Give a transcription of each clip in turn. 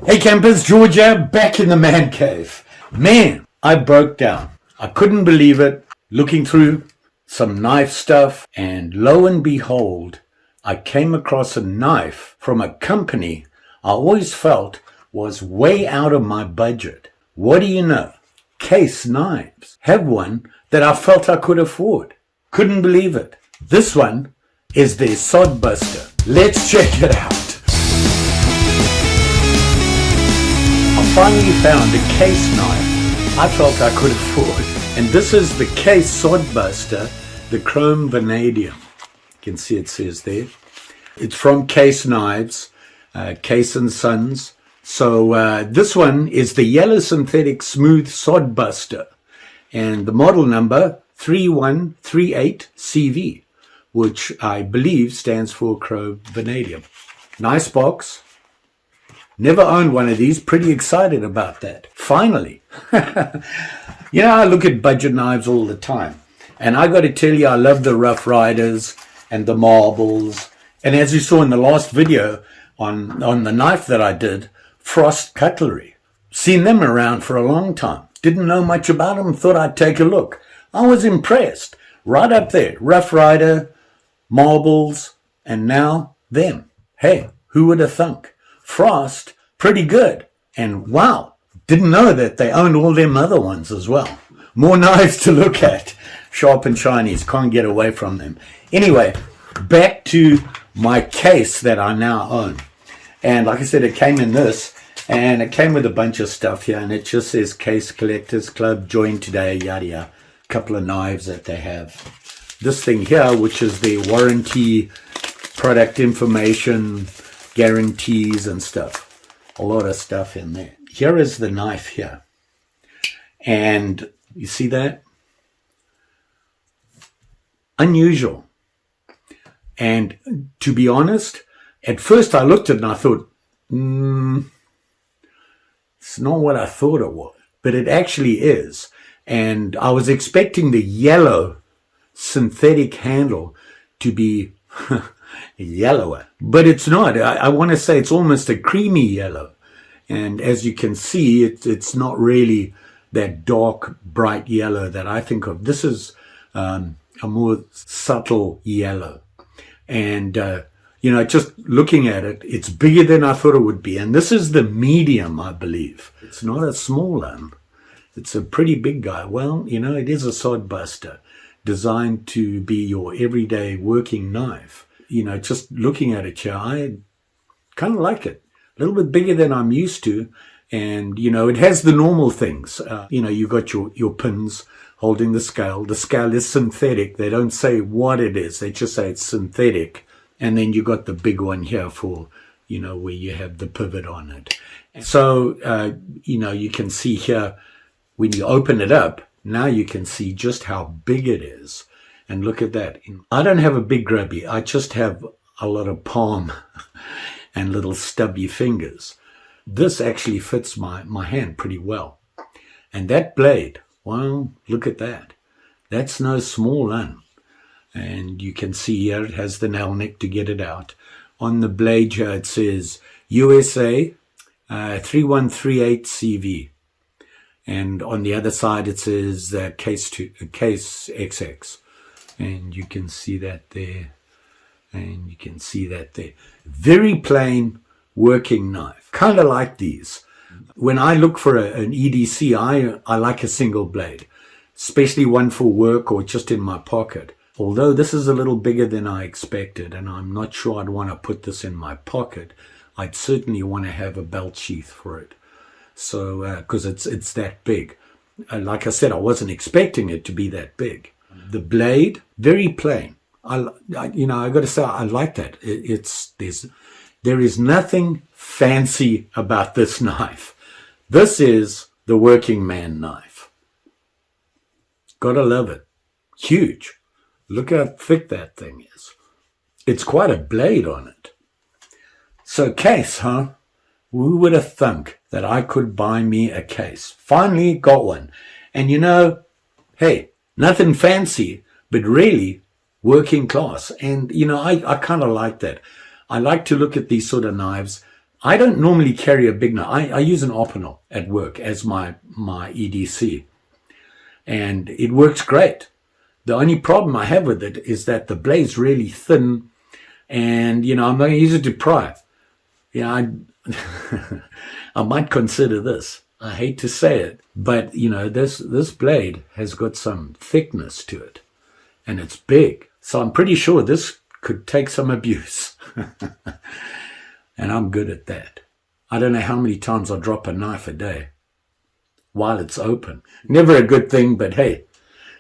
Hey campers, Georgia, back in the man cave. Man, I broke down. I couldn't believe it. Looking through some knife stuff, and lo and behold, I came across a knife from a company I always felt was way out of my budget. What do you know? Casexx Knives have one that I felt I could afford. Couldn't believe it. This one is their sod buster. Let's check it out. I finally found a Casexx knife I felt I could afford. And this is the Casexx sod buster, the chrome vanadium. You can see it says there. It's from Casexx Knives, Casexx & Sons. So this one is the yellow synthetic smooth sod buster. And the model number 3138CV, which I believe stands for chrome vanadium. Nice box. Never owned one of these. Pretty excited about that. Finally. You know, I look at budget knives all the time. And I got to tell you, I love the Rough Riders and the marbles. And as you saw in the last video on the knife that I did, Frost Cutlery. Seen them around for a long time. Didn't know much about them. Thought I'd take a look. I was impressed. Right up there. Rough Rider, marbles, and now them. Hey, who would have thunk? Frost, pretty good. And wow, didn't know that they owned all them other ones as well. More knives to look at. Sharp and shinies, can't get away from them. Anyway, back to my case that I now own. And like I said, it came in this, and it came with a bunch of stuff here, and it just says Casexx Collectors Club, join today, yada yada. A couple of knives that they have. This thing here, which is their warranty, product information, guarantees and stuff. A lot of stuff in there. Here is the knife here. And you see that? Unusual. And to be honest, at first I looked at it and I thought, it's not what I thought it was. But it actually is. And I was expecting the yellow synthetic handle to be yellower. But it's not. I want to say it's almost a creamy yellow. And as you can see, it's not really that dark, bright yellow that I think of. This is a more subtle yellow. And, you know, just looking at it, it's bigger than I thought it would be. And this is the medium, I believe. It's not a small one. It's a pretty big guy. Well, you know, it is a sod buster designed to be your everyday working knife. You know, just looking at it here, I kind of like it. A little bit bigger than I'm used to. And, you know, it has the normal things. You know, you've got your pins holding the scale. The scale is synthetic. They don't say what it is. They just say it's synthetic. And then you got the big one here for, you know, where you have the pivot on it. So, you know, you can see here, when you open it up, now you can see just how big it is. And look at that. I don't have a big grubby. I just have a lot of palm and little stubby fingers. This actually fits my hand pretty well. And that blade, well, look at that. That's no small one. And you can see here it has the nail neck to get it out. On the blade here it says USA 3138CV. And on the other side it says Casexx. And you can see that there. And you can see that there. Very plain working knife. Kind of like these. When I look for an EDC, I like a single blade. Especially one for work or just in my pocket. Although this is a little bigger than I expected, and I'm not sure I'd want to put this in my pocket, I'd certainly want to have a belt sheath for it. So, because it's that big. Like I said, I wasn't expecting it to be that big. The blade, very plain. You know, I got to say, I like that. There is nothing fancy about this knife. This is the working man knife. Gotta love it. Huge. Look how thick that thing is. It's quite a blade on it. So case, huh? Who would have thunk that I could buy me a case? Finally got one. And you know, hey, nothing fancy, but really working class. And, you know, I kind of like that. I like to look at these sort of knives. I don't normally carry a big knife. I use an Opinel at work as my EDC, and it works great. The only problem I have with it is that the blade's really thin, and, you know, I'm not going to use it to pry. Yeah, I might consider this. I hate to say it, but, you know, this blade has got some thickness to it, and it's big. So I'm pretty sure this could take some abuse. And I'm good at that. I don't know how many times I drop a knife a day while it's open. Never a good thing, but hey,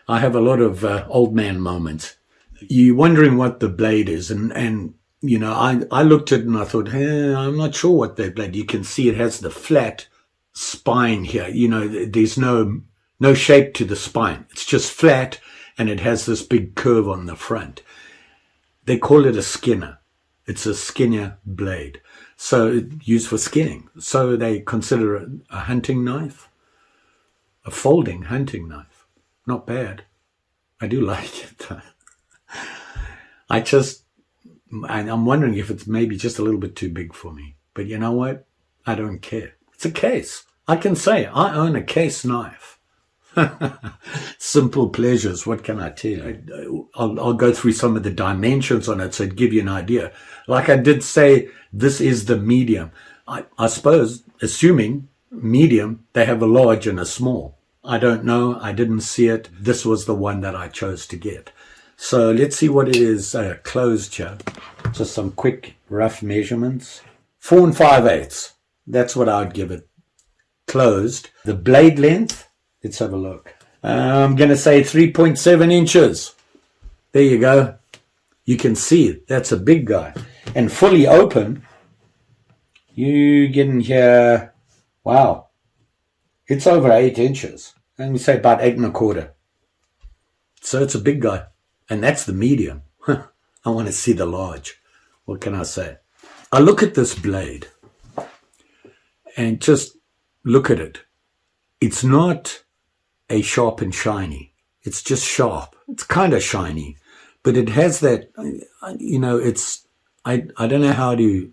I have a lot of old man moments. You're wondering what the blade is, and you know, I looked at it and I thought, hey, I'm not sure what that blade. You can see it has the flat spine here. You know, there's no shape to the spine. It's just flat, and it has this big curve on the front. They call it a skinner. It's a skinner blade. So it's used for skinning. So they consider it a hunting knife, a folding hunting knife. Not bad. I do like it. I'm wondering if it's maybe just a little bit too big for me. But you know what? I don't care. It's a case. I can say I own a case knife. Simple pleasures. What can I tell you? I'll go through some of the dimensions on it so it'd give you an idea. Like I did say, this is the medium. I suppose, assuming medium, they have a large and a small. I don't know. I didn't see it. This was the one that I chose to get. So let's see what it is closed here. Just some quick rough measurements. 4 5/8. That's what I'd give it closed. The blade length, let's have a look. I'm going to say 3.7 inches. There you go. You can see it. That's a big guy. And fully open, you get in here, wow, it's over 8 inches. Let me say about 8 1/4. So it's a big guy. And that's the medium. I want to see the large. What can I say? I look at this blade and just look at it. It's not a sharp and shiny. It's just sharp. It's kind of shiny, but it has that, you know, it's, I don't know how to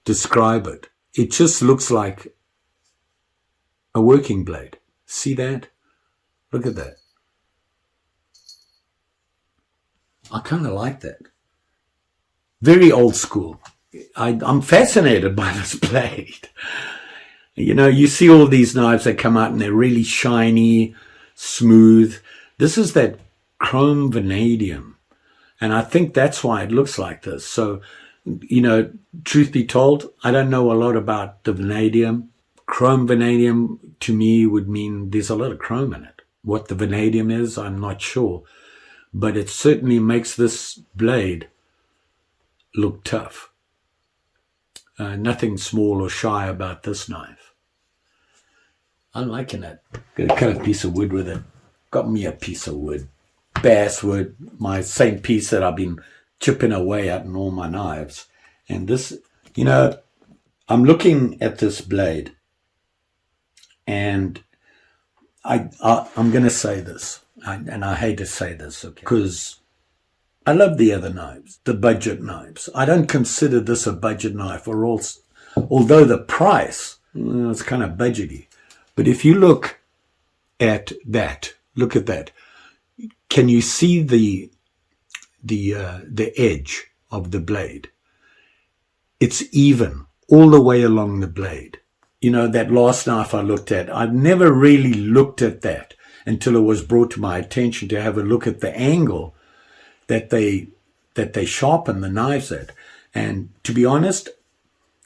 describe it. It just looks like a working blade. See that? Look at that. I kind of like that. Very old school. I'm fascinated by this blade. You know, you see all these knives that come out and they're really shiny, smooth. This is that chrome vanadium. And I think that's why it looks like this. So, you know, truth be told, I don't know a lot about the vanadium. Chrome vanadium to me would mean there's a lot of chrome in it. What the vanadium is, I'm not sure. But it certainly makes this blade look tough. Nothing small or shy about this knife. I'm liking it. Gonna cut a piece of wood with it. Got me a piece of wood. Basswood, my same piece that I've been chipping away at in all my knives. And this, you know, I'm looking at this blade, and I'm going to say this, and I hate to say this, okay, because I love the other knives, the budget knives. I don't consider this a budget knife, or else, although the price, it's kind of budgety. But if you look at that, look at that. Can you see the edge of the blade? It's even all the way along the blade. You know, that last knife I looked at, I've never really looked at that until it was brought to my attention to have a look at the angle that they sharpen the knives at. And to be honest,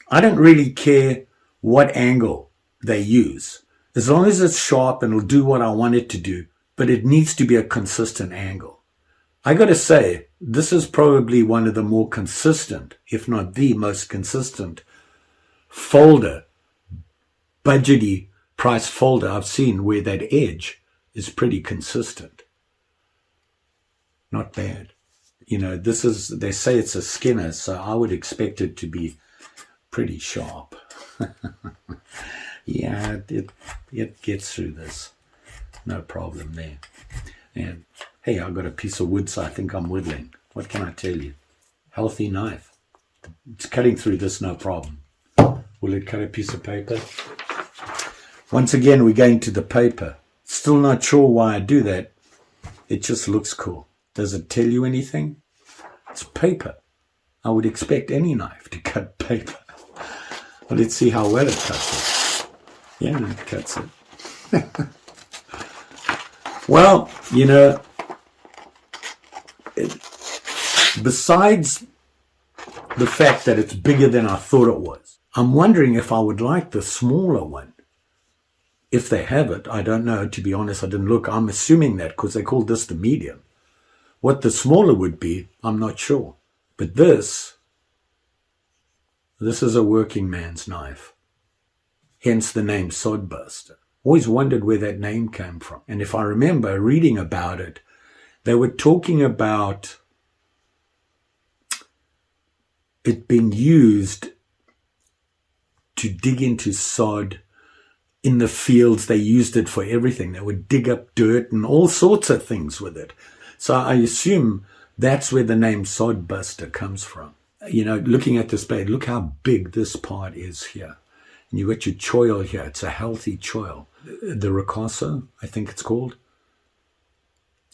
I don't really care what angle they use. As long as it's sharp and it'll do what I want it to do, but it needs to be a consistent angle. I got to say, this is probably one of the more consistent, if not the most consistent folder, budgety price folder I've seen where that edge is pretty consistent. Not bad. You know, this is, they say it's a Skinner, so I would expect it to be pretty sharp. Yeah, it gets through this. No problem there. And hey, I've got a piece of wood, so I think I'm whittling. What can I tell you? Healthy knife. It's cutting through this, no problem. Will it cut a piece of paper? Once again, we're going to the paper. Still not sure why I do that. It just looks cool. Does it tell you anything? It's paper. I would expect any knife to cut paper. Well, let's see how well it cuts it. Yeah, it cuts it. Well, you know, besides the fact that it's bigger than I thought it was, I'm wondering if I would like the smaller one. If they have it, I don't know. To be honest, I didn't look. I'm assuming that because they called this the medium. What the smaller would be, I'm not sure. But this is a working man's knife. Hence the name Sodbuster. Always wondered where that name came from. And if I remember reading about it, they were talking about it being used to dig into sod in the fields. They used it for everything. They would dig up dirt and all sorts of things with it. So I assume that's where the name Sodbuster comes from. You know, looking at this blade, look how big this part is here. And you've got your choil here. It's a healthy choil. The Ricasso, I think it's called.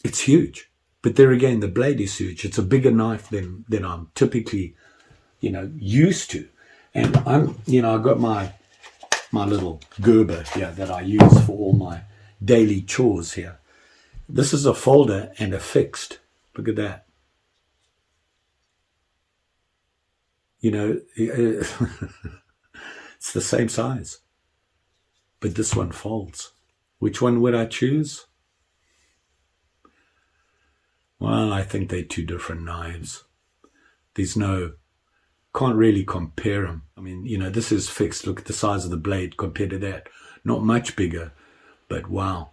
It's huge. But there again, the blade is huge. It's a bigger knife than I'm typically, you know, used to. And I've got my little Gerber here that I use for all my daily chores here. This is a folder and a fixed. Look at that. You know, it's the same size. But this one folds. Which one would I choose? Well, I think they're two different knives. Can't really compare them. I mean, you know, this is fixed. Look at the size of the blade compared to that. Not much bigger, but wow.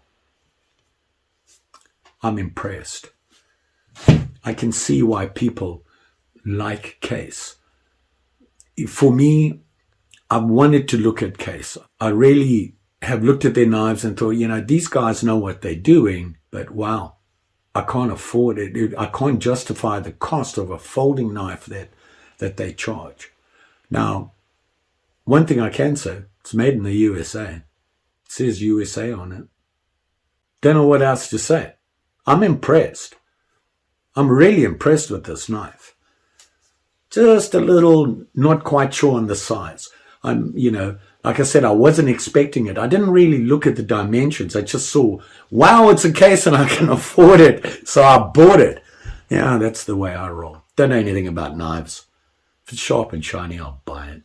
I'm impressed. I can see why people like Case. For me, I wanted to look at Case. I really have looked at their knives and thought, you know, these guys know what they're doing, but wow, I can't afford it. I can't justify the cost of a folding knife that they charge. Now, one thing I can say, it's made in the USA. It says USA on it. Don't know what else to say. I'm impressed. I'm really impressed with this knife. Just a little not quite sure on the size. Like I said, I wasn't expecting it. I didn't really look at the dimensions. I just saw, wow, it's a Case and I can afford it. So I bought it. Yeah, that's the way I roll. Don't know anything about knives. If it's sharp and shiny, I'll buy it.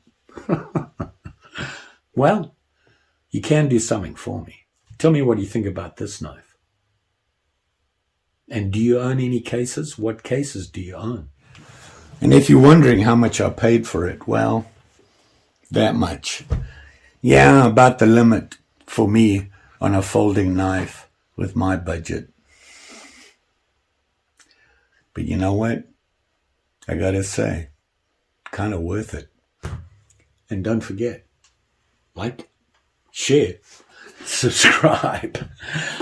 Well, you can do something for me. Tell me what you think about this knife. And do you own any cases? What cases do you own? And if you're wondering how much I paid for it, well, that much. Yeah, about the limit for me on a folding knife with my budget. But you know what? I gotta say, kind of worth it. And don't forget, like, share, subscribe.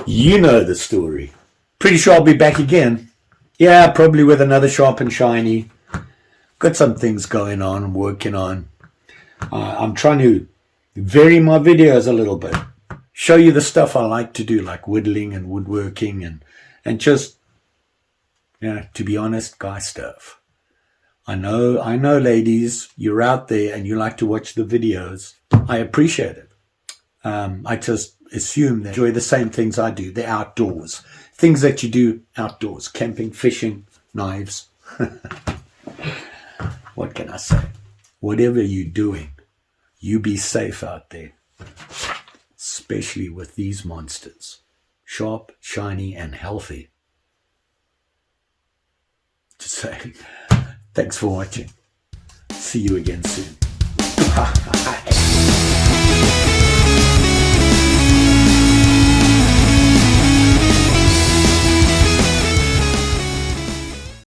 You know the story. Pretty sure I'll be back again. Yeah, probably with another sharp and shiny. Got some things going on, I'm working on. I'm trying to vary my videos a little bit. Show you the stuff I like to do, like whittling and woodworking and just, you know, to be honest, guy stuff. I know, ladies, you're out there and you like to watch the videos. I appreciate it. I just assume that you enjoy the same things I do, the outdoors. Things that you do outdoors, camping, fishing, knives. What can I say? Whatever you're doing, you be safe out there, especially with these monsters. Sharp, shiny, and healthy. Just saying. Thanks for watching. See you again soon.